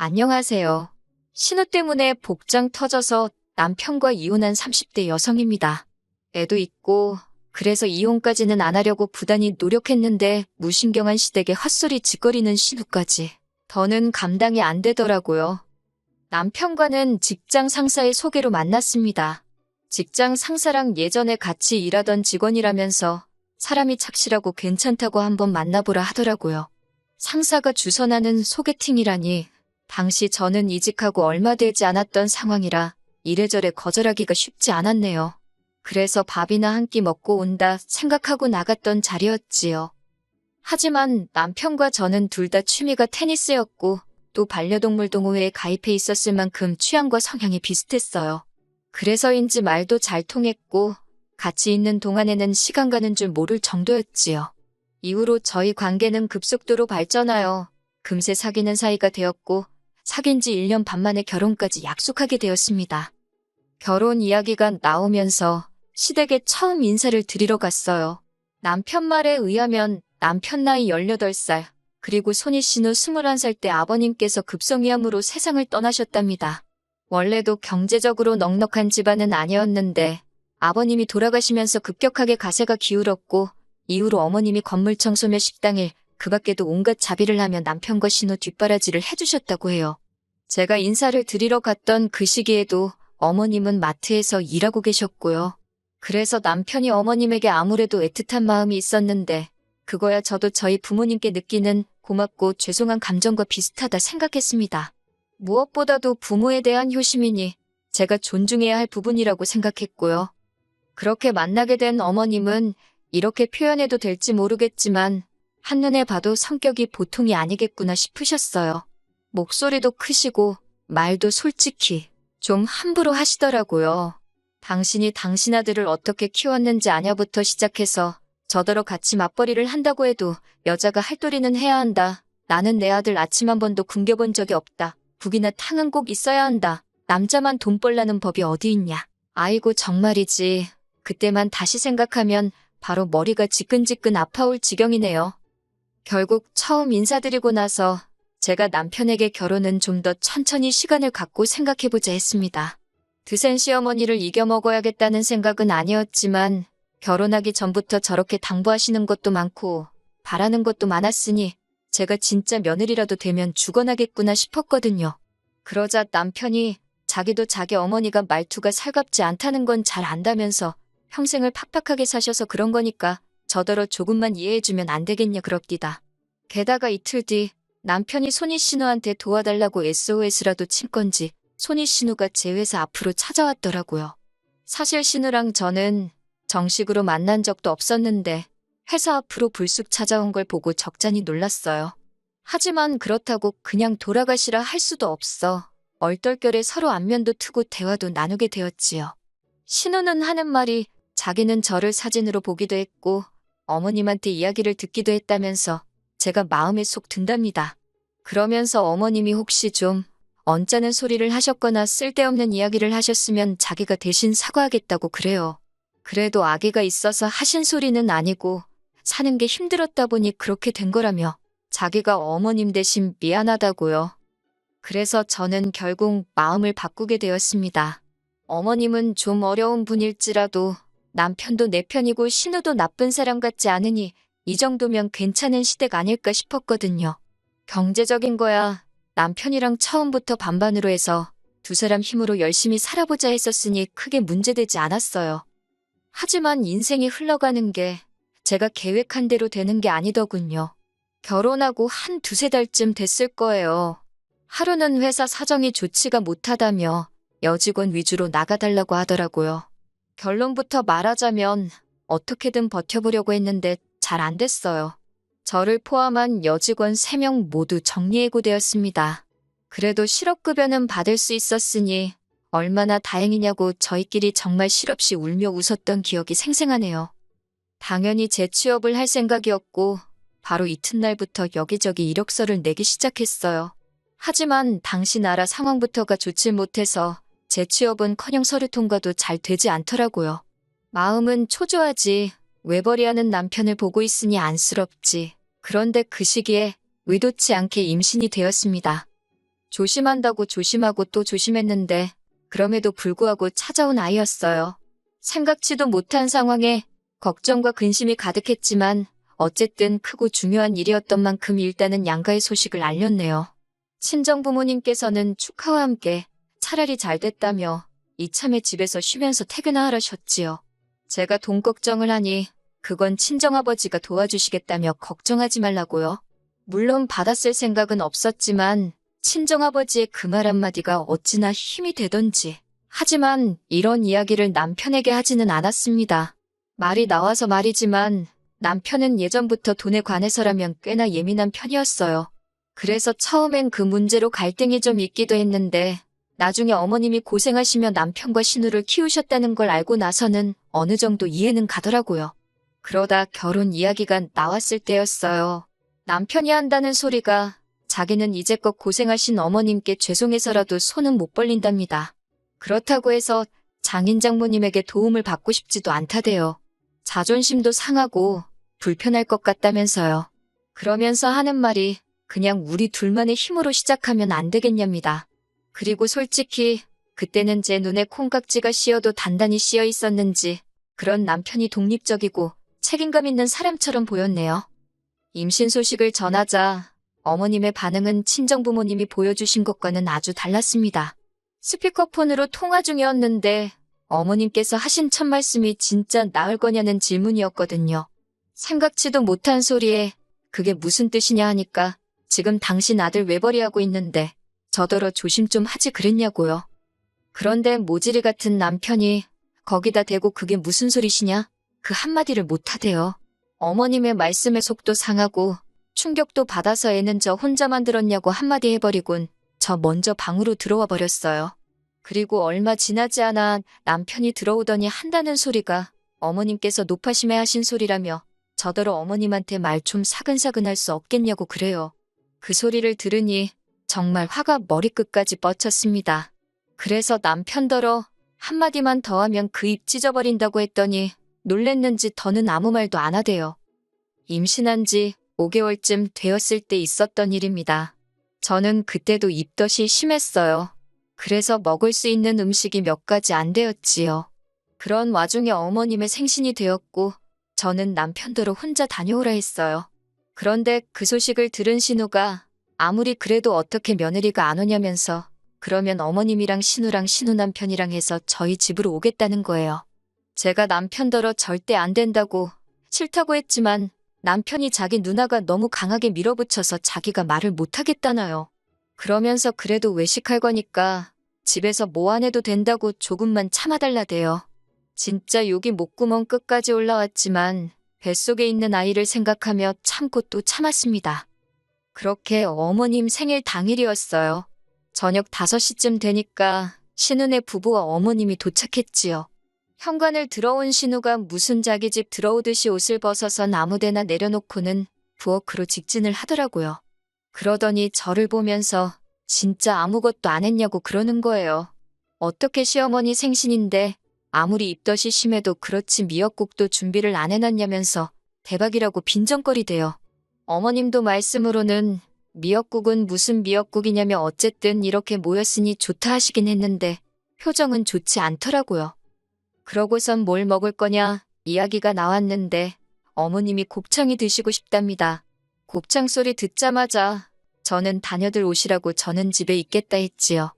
안녕하세요. 신우 때문에 복장 터져서 남편과 이혼한 30대 여성입니다. 애도 있고 그래서 이혼까지는 안 하려고 부단히 노력했는데 무신경한 시댁에 헛소리 짓거리는 신우까지. 더는 감당이 안 되더라고요. 남편과는 직장 상사의 소개로 만났습니다. 직장 상사랑 예전에 같이 일하던 직원이라면서 사람이 착실하고 괜찮다고 한번 만나보라 하더라고요. 상사가 주선하는 소개팅이라니 당시 저는 이직하고 얼마 되지 않았던 상황이라 이래저래 거절하기가 쉽지 않았네요. 그래서 밥이나 한 끼 먹고 온다 생각하고 나갔던 자리였지요. 하지만 남편과 저는 둘 다 취미가 테니스였고 또 반려동물 동호회에 가입해 있었을 만큼 취향과 성향이 비슷했어요. 그래서인지 말도 잘 통했고 같이 있는 동안에는 시간 가는 줄 모를 정도였지요. 이후로 저희 관계는 급속도로 발전하여 금세 사귀는 사이가 되었고 사귄 지 1년 반 만에 결혼까지 약속하게 되었습니다. 결혼 이야기가 나오면서 시댁에 처음 인사를 드리러 갔어요. 남편 말에 의하면 남편 나이 18살, 그리고 손희 씨는 21살 때 아버님께서 급성위암으로 세상을 떠나셨답니다. 원래도 경제적으로 넉넉한 집안은 아니었는데 아버님이 돌아가시면서 급격하게 가세가 기울었고 이후로 어머님이 건물 청소며 식당일, 그 밖에도 온갖 자비를 하며 남편과 신우 뒷바라지를 해주셨다고 해요. 제가 인사를 드리러 갔던 그 시기에도 어머님은 마트에서 일하고 계셨고요. 그래서 남편이 어머님에게 아무래도 애틋한 마음이 있었는데 그거야 저도 저희 부모님께 느끼는 고맙고 죄송한 감정과 비슷하다 생각했습니다. 무엇보다도 부모에 대한 효심이니 제가 존중해야 할 부분이라고 생각했고요. 그렇게 만나게 된 어머님은 이렇게 표현해도 될지 모르겠지만 한눈에 봐도 성격이 보통이 아니겠구나 싶으셨어요. 목소리도 크시고 말도 솔직히 좀 함부로 하시더라고요. 당신이 당신 아들을 어떻게 키웠는지 아냐부터 시작해서 저더러 같이 맞벌이를 한다고 해도 여자가 할 도리는 해야 한다. 나는 내 아들 아침 한 번도 굶겨본 적이 없다. 국이나 탕은 꼭 있어야 한다. 남자만 돈 벌라는 법이 어디 있냐. 아이고 정말이지. 그때만 다시 생각하면 바로 머리가 지끈지끈 아파올 지경이네요. 결국 처음 인사드리고 나서 제가 남편에게 결혼은 좀 더 천천히 시간을 갖고 생각해보자 했습니다. 드센 시어머니를 이겨먹어야겠다는 생각은 아니었지만 결혼하기 전부터 저렇게 당부하시는 것도 많고 바라는 것도 많았으니 제가 진짜 며느리라도 되면 죽어나겠구나 싶었거든요. 그러자 남편이 자기도 자기 어머니가 말투가 살갑지 않다는 건 잘 안다면서 평생을 팍팍하게 사셔서 그런 거니까 저더러 조금만 이해해주면 안 되겠냐 그럽디다. 게다가 이틀 뒤 남편이 손희 신우한테 도와달라고 SOS라도 친 건지 손희 신우가 제 회사 앞으로 찾아왔더라고요. 사실 신우랑 저는 정식으로 만난 적도 없었는데 회사 앞으로 불쑥 찾아온 걸 보고 적잖이 놀랐어요. 하지만 그렇다고 그냥 돌아가시라 할 수도 없어. 얼떨결에 서로 안면도 트고 대화도 나누게 되었지요. 신우는 하는 말이 자기는 저를 사진으로 보기도 했고 어머님한테 이야기를 듣기도 했다면서 제가 마음에 쏙 든답니다. 그러면서 어머님이 혹시 좀 언짢은 소리를 하셨거나 쓸데없는 이야기를 하셨으면 자기가 대신 사과하겠다고 그래요. 그래도 아기가 있어서 하신 소리는 아니고 사는 게 힘들었다 보니 그렇게 된 거라며 자기가 어머님 대신 미안하다고요. 그래서 저는 결국 마음을 바꾸게 되었습니다. 어머님은 좀 어려운 분일지라도 남편도 내 편이고 신우도 나쁜 사람 같지 않으니 이 정도면 괜찮은 시댁 아닐까 싶었거든요. 경제적인 거야 남편이랑 처음부터 반반으로 해서 두 사람 힘으로 열심히 살아보자 했었으니 크게 문제되지 않았어요. 하지만 인생이 흘러가는 게 제가 계획한 대로 되는 게 아니더군요. 결혼하고 한 두세 달쯤 됐을 거예요. 하루는 회사 사정이 좋지가 못하다며 여직원 위주로 나가달라고 하더라고요. 결론부터 말하자면 어떻게든 버텨보려고 했는데 잘 안 됐어요. 저를 포함한 여직원 3명 모두 정리해고되었습니다. 그래도 실업급여는 받을 수 있었으니 얼마나 다행이냐고 저희끼리 정말 실없이 울며 웃었던 기억이 생생하네요. 당연히 재취업을 할 생각이었고 바로 이튿날부터 여기저기 이력서를 내기 시작했어요. 하지만 당시 나라 상황부터가 좋지 못해서 재취업은커녕 서류 통과도 잘 되지 않더라고요. 마음은 초조하지. 외벌이하는 남편을 보고 있으니 안쓰럽지. 그런데 그 시기에 의도치 않게 임신이 되었습니다. 조심한다고 조심하고 또 조심했는데 그럼에도 불구하고 찾아온 아이였어요. 생각지도 못한 상황에 걱정과 근심이 가득했지만 어쨌든 크고 중요한 일이었던 만큼 일단은 양가의 소식을 알렸네요. 친정 부모님께서는 축하와 함께 차라리 잘 됐다며 이참에 집에서 쉬면서 퇴근하라셨지요. 제가 돈 걱정을 하니 그건 친정아버지가 도와주시겠다며 걱정하지 말라고요. 물론 받았을 생각은 없었지만 친정아버지의 그 말 한마디가 어찌나 힘이 되던지. 하지만 이런 이야기를 남편에게 하지는 않았습니다. 말이 나와서 말이지만 남편은 예전부터 돈에 관해서라면 꽤나 예민한 편이었어요. 그래서 처음엔 그 문제로 갈등이 좀 있기도 했는데 나중에 어머님이 고생하시며 남편과 신우를 키우셨다는 걸 알고 나서는 어느 정도 이해는 가더라고요. 그러다 결혼 이야기가 나왔을 때였어요. 남편이 한다는 소리가 자기는 이제껏 고생하신 어머님께 죄송해서라도 손은 못 벌린답니다. 그렇다고 해서 장인 장모님에게 도움을 받고 싶지도 않다대요. 자존심도 상하고 불편할 것 같다면서요. 그러면서 하는 말이 그냥 우리 둘만의 힘으로 시작하면 안 되겠냐입니다. 그리고 솔직히 그때는 제 눈에 콩깍지가 씌어도 단단히 씌어 있었는지 그런 남편이 독립적이고 책임감 있는 사람처럼 보였네요. 임신 소식을 전하자 어머님의 반응은 친정부모님이 보여주신 것과는 아주 달랐습니다. 스피커폰으로 통화 중이었는데 어머님께서 하신 첫 말씀이 진짜 나을 거냐는 질문이었거든요. 생각지도 못한 소리에 그게 무슨 뜻이냐 하니까 지금 당신 아들 외벌이하고 있는데 저더러 조심 좀 하지 그랬냐고요. 그런데 모질이 같은 남편이 거기다 대고 그게 무슨 소리시냐? 그 한마디를 못하대요. 어머님의 말씀에 속도 상하고 충격도 받아서 애는 저 혼자만 들었냐고 한마디 해버리곤 저 먼저 방으로 들어와 버렸어요. 그리고 얼마 지나지 않아 남편이 들어오더니 한다는 소리가 어머님께서 노파심에 하신 소리라며 저더러 어머님한테 말 좀 사근사근 할 수 없겠냐고 그래요. 그 소리를 들으니 정말 화가 머리끝까지 뻗쳤습니다. 그래서 남편더러 한마디만 더 하면 그 입 찢어버린다고 했더니 놀랬는지 더는 아무 말도 안 하대요. 임신한 지 5개월쯤 되었을 때 있었던 일입니다. 저는 그때도 입덧이 심했어요. 그래서 먹을 수 있는 음식이 몇 가지 안 되었지요. 그런 와중에 어머님의 생신이 되었고 저는 남편더러 혼자 다녀오라 했어요. 그런데 그 소식을 들은 신우가 아무리 그래도 어떻게 며느리가 안 오냐면서 그러면 어머님이랑 신우랑 신우 남편이랑 해서 저희 집으로 오겠다는 거예요. 제가 남편더러 절대 안 된다고 싫다고 했지만 남편이 자기 누나가 너무 강하게 밀어붙여서 자기가 말을 못하겠다나요. 그러면서 그래도 외식할 거니까 집에서 뭐 안 해도 된다고 조금만 참아달라대요. 진짜 욕이 목구멍 끝까지 올라왔지만 뱃속에 있는 아이를 생각하며 참고 또 참았습니다. 그렇게 어머님 생일 당일이었어요. 저녁 5시쯤 되니까 신우네 부부와 어머님이 도착했지요. 현관을 들어온 신우가 무슨 자기 집 들어오듯이 옷을 벗어서 아무데나 내려놓고는 부엌으로 직진을 하더라고요. 그러더니 저를 보면서 진짜 아무것도 안 했냐고 그러는 거예요. 어떻게 시어머니 생신인데 아무리 입덧이 심해도 그렇지 미역국도 준비를 안 해놨냐면서 대박이라고 빈정거리대요. 어머님도 말씀으로는 미역국은 무슨 미역국이냐며 어쨌든 이렇게 모였으니 좋다 하시긴 했는데 표정은 좋지 않더라고요. 그러고선 뭘 먹을 거냐 이야기가 나왔는데 어머님이 곱창이 드시고 싶답니다. 곱창 소리 듣자마자 저는 다녀들 오시라고 저는 집에 있겠다 했지요.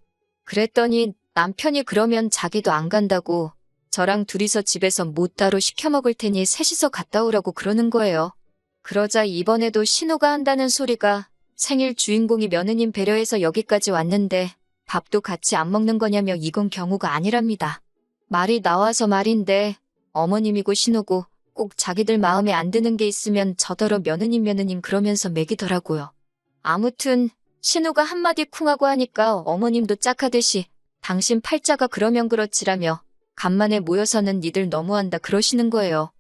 그랬더니 남편이 그러면 자기도 안 간다고 저랑 둘이서 집에서 뭐 따로 시켜 먹을 테니 셋이서 갔다 오라고 그러는 거예요. 그러자 이번에도 신우가 한다는 소리가 생일 주인공이 며느님 배려해서 여기까지 왔는데 밥도 같이 안 먹는 거냐며 이건 경우가 아니랍니다. 말이 나와서 말인데 어머님이고 신우고 꼭 자기들 마음에 안 드는 게 있으면 저더러 며느님 그러면서 매기더라고요. 아무튼 신우가 한마디 쿵하고 하니까 어머님도 짝하듯이 당신 팔자가 그러면 그렇지라며 간만에 모여서는 니들 너무한다 그러시는 거예요.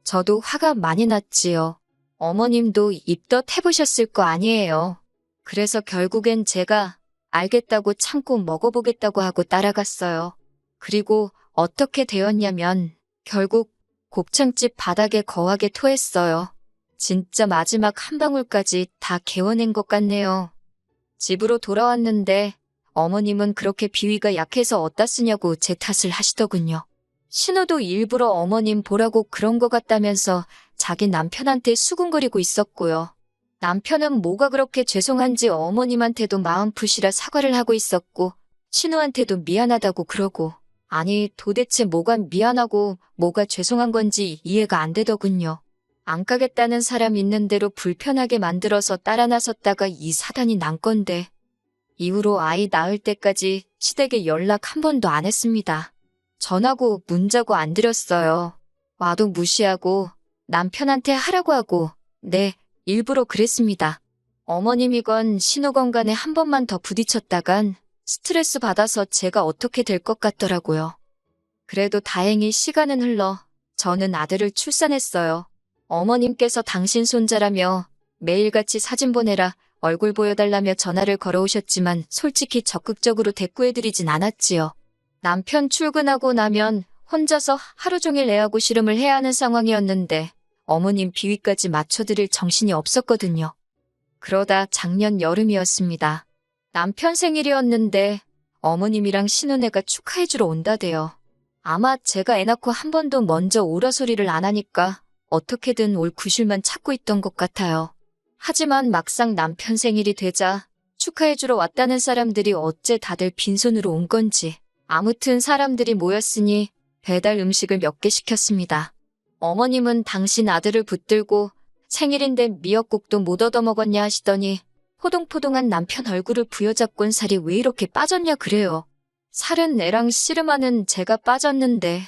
저도 화가 많이 났지요. 어머님도 입덧 해보셨을 거 아니에요. 그래서 결국엔 제가 알겠다고 참고 먹어보겠다고 하고 따라갔어요. 그리고 어떻게 되었냐면 결국 곱창집 바닥에 거하게 토했어요. 진짜 마지막 한 방울까지 다 개워낸 것 같네요. 집으로 돌아왔는데 어머님은 그렇게 비위가 약해서 어디다 쓰냐고 제 탓을 하시더군요. 신우도 일부러 어머님 보라고 그런 것 같다면서 자기 남편한테 수군거리고 있었고요. 남편은 뭐가 그렇게 죄송한지 어머님한테도 마음 푸시라 사과를 하고 있었고 신우한테도 미안하다고 그러고 아니 도대체 뭐가 미안하고 뭐가 죄송한 건지 이해가 안 되더군요. 안 가겠다는 사람 있는 대로 불편하게 만들어서 따라 나섰다가 이 사단이 난 건데 이후로 아이 낳을 때까지 시댁에 연락 한 번도 안 했습니다. 전화고 문자고 안 드렸어요. 와도 무시하고 남편한테 하라고 하고 네, 일부러 그랬습니다. 어머님이건 신우건 간에 한 번만 더 부딪혔다간 스트레스 받아서 제가 어떻게 될 것 같더라고요. 그래도 다행히 시간은 흘러 저는 아들을 출산했어요. 어머님께서 당신 손자라며 매일같이 사진 보내라 얼굴 보여달라며 전화를 걸어오셨지만 솔직히 적극적으로 대꾸해드리진 않았지요. 남편 출근하고 나면 혼자서 하루 종일 애하고 씨름을 해야 하는 상황이었는데 어머님 비위까지 맞춰드릴 정신이 없었거든요. 그러다 작년 여름이었습니다. 남편 생일이었는데 어머님이랑 신혼애가 축하해주러 온다대요. 아마 제가 애 낳고 한 번도 먼저 오라 소리를 안 하니까 어떻게든 올 구실만 찾고 있던 것 같아요. 하지만 막상 남편 생일이 되자 축하해주러 왔다는 사람들이 어째 다들 빈손으로 온 건지 아무튼 사람들이 모였으니 배달 음식을 몇 개 시켰습니다. 어머님은 당신 아들을 붙들고 생일인데 미역국도 못 얻어먹었냐 하시더니 포동포동한 남편 얼굴을 부여잡곤 살이 왜 이렇게 빠졌냐 그래요. 살은 애랑 씨름하는 제가 빠졌는데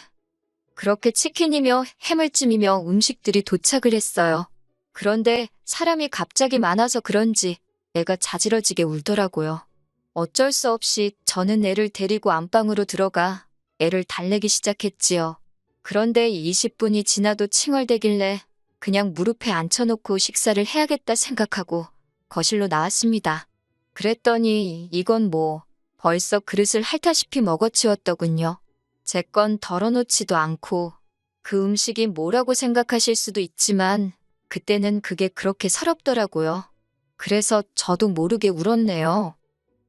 그렇게 치킨이며 해물찜이며 음식들이 도착을 했어요. 그런데 사람이 갑자기 많아서 그런지 애가 자지러지게 울더라고요. 어쩔 수 없이 저는 애를 데리고 안방으로 들어가 애를 달래기 시작했지요. 그런데 20분이 지나도 칭얼대길래 그냥 무릎에 앉혀놓고 식사를 해야겠다 생각하고 거실로 나왔습니다. 그랬더니 이건 뭐 벌써 그릇을 핥다시피 먹어치웠더군요. 제 건 덜어놓지도 않고 그 음식이 뭐라고 생각하실 수도 있지만 그때는 그게 그렇게 서럽더라고요. 그래서 저도 모르게 울었네요.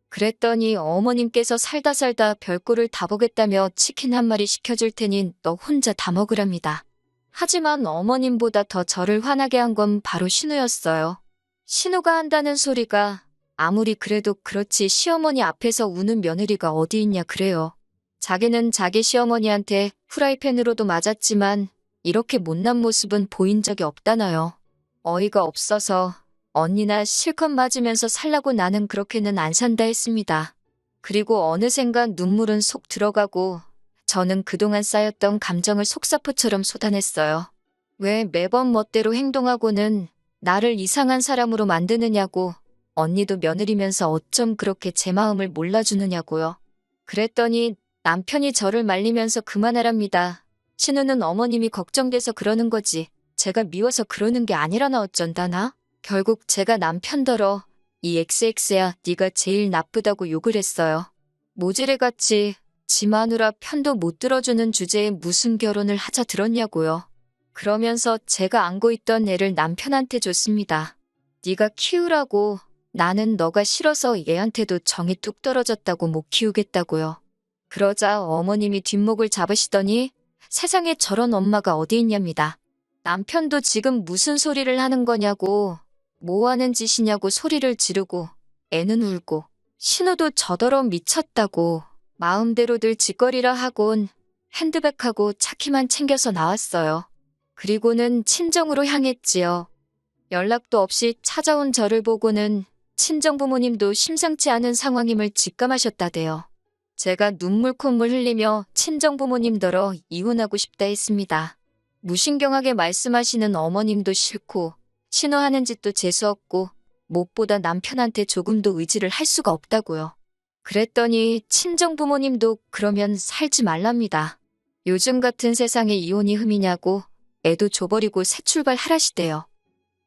그랬더니 어머님께서 살다 별꼴을 다 보겠다며 치킨 한 마리 시켜줄 테니 너 혼자 다 먹으랍니다. 하지만 어머님보다 더 저를 화나게 한 건 바로 신우였어요. 신우가 한다는 소리가 아무리 그래도 그렇지 시어머니 앞에서 우는 며느리가 어디 있냐 그래요. 자기는 자기 시어머니한테 프라이팬으로도 맞았지만 이렇게 못난 모습은 보인 적이 없다나요. 어이가 없어서 언니나 실컷 맞으면서 살라고 나는 그렇게는 안 산다 했습니다. 그리고 어느샌가 눈물은 속 들어가고 저는 그동안 쌓였던 감정을 속사포처럼 쏟아냈어요. 왜 매번 멋대로 행동하고는 나를 이상한 사람으로 만드느냐고 언니도 며느리면서 어쩜 그렇게 제 마음을 몰라주느냐고요. 그랬더니 남편이 저를 말리면서 그만하랍니다. 신우는 어머님이 걱정돼서 그러는 거지 제가 미워서 그러는 게 아니라나 어쩐다나? 결국 제가 남편더러 이 XX야 네가 제일 나쁘다고 욕을 했어요. 모지레같이 지 마누라 편도 못 들어주는 주제에 무슨 결혼을 하자 들었냐고요. 그러면서 제가 안고 있던 애를 남편한테 줬습니다. 네가 키우라고 나는 너가 싫어서 얘한테도 정이 뚝 떨어졌다고 못 키우겠다고요. 그러자 어머님이 뒷목을 잡으시더니 세상에 저런 엄마가 어디 있냐입니다. 남편도 지금 무슨 소리를 하는 거냐고 뭐 하는 짓이냐고 소리를 지르고 애는 울고 신우도 저더러 미쳤다고 마음대로들 짓거리라 하곤 핸드백하고 차키만 챙겨서 나왔어요. 그리고는 친정으로 향했지요. 연락도 없이 찾아온 저를 보고는 친정부모님도 심상치 않은 상황임을 직감하셨다대요. 제가 눈물 콧물 흘리며 친정부모님더러 이혼하고 싶다 했습니다. 무신경하게 말씀하시는 어머님도 싫고 신우하는 짓도 재수없고 무엇보다 남편한테 조금도 의지를 할 수가 없다고요. 그랬더니 친정부모님도 그러면 살지 말랍니다. 요즘 같은 세상에 이혼이 흠이냐고 애도 줘버리고 새 출발하라시대요.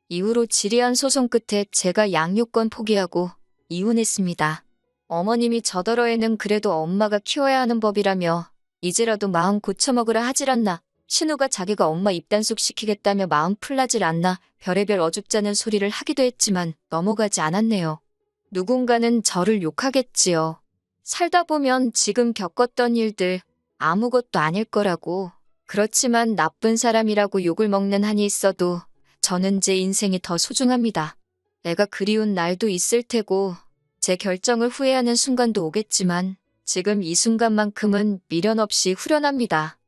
이후로 지리한 소송 끝에 제가 양육권 포기하고 이혼했습니다. 어머님이 저더러 애는 그래도 엄마가 키워야 하는 법이라며 이제라도 마음 고쳐먹으라 하질 않나 신우가 자기가 엄마 입단속 시키겠다며 마음 풀나질 않나 별의별 어줍잖은 소리를 하기도 했지만 넘어가지 않았네요. 누군가는 저를 욕하겠지요. 살다 보면 지금 겪었던 일들 아무것도 아닐 거라고. 그렇지만 나쁜 사람이라고 욕을 먹는 한이 있어도 저는 제 인생이 더 소중합니다. 내가 그리운 날도 있을 테고 제 결정을 후회하는 순간도 오겠지만 지금 이 순간만큼은 미련 없이 후련합니다.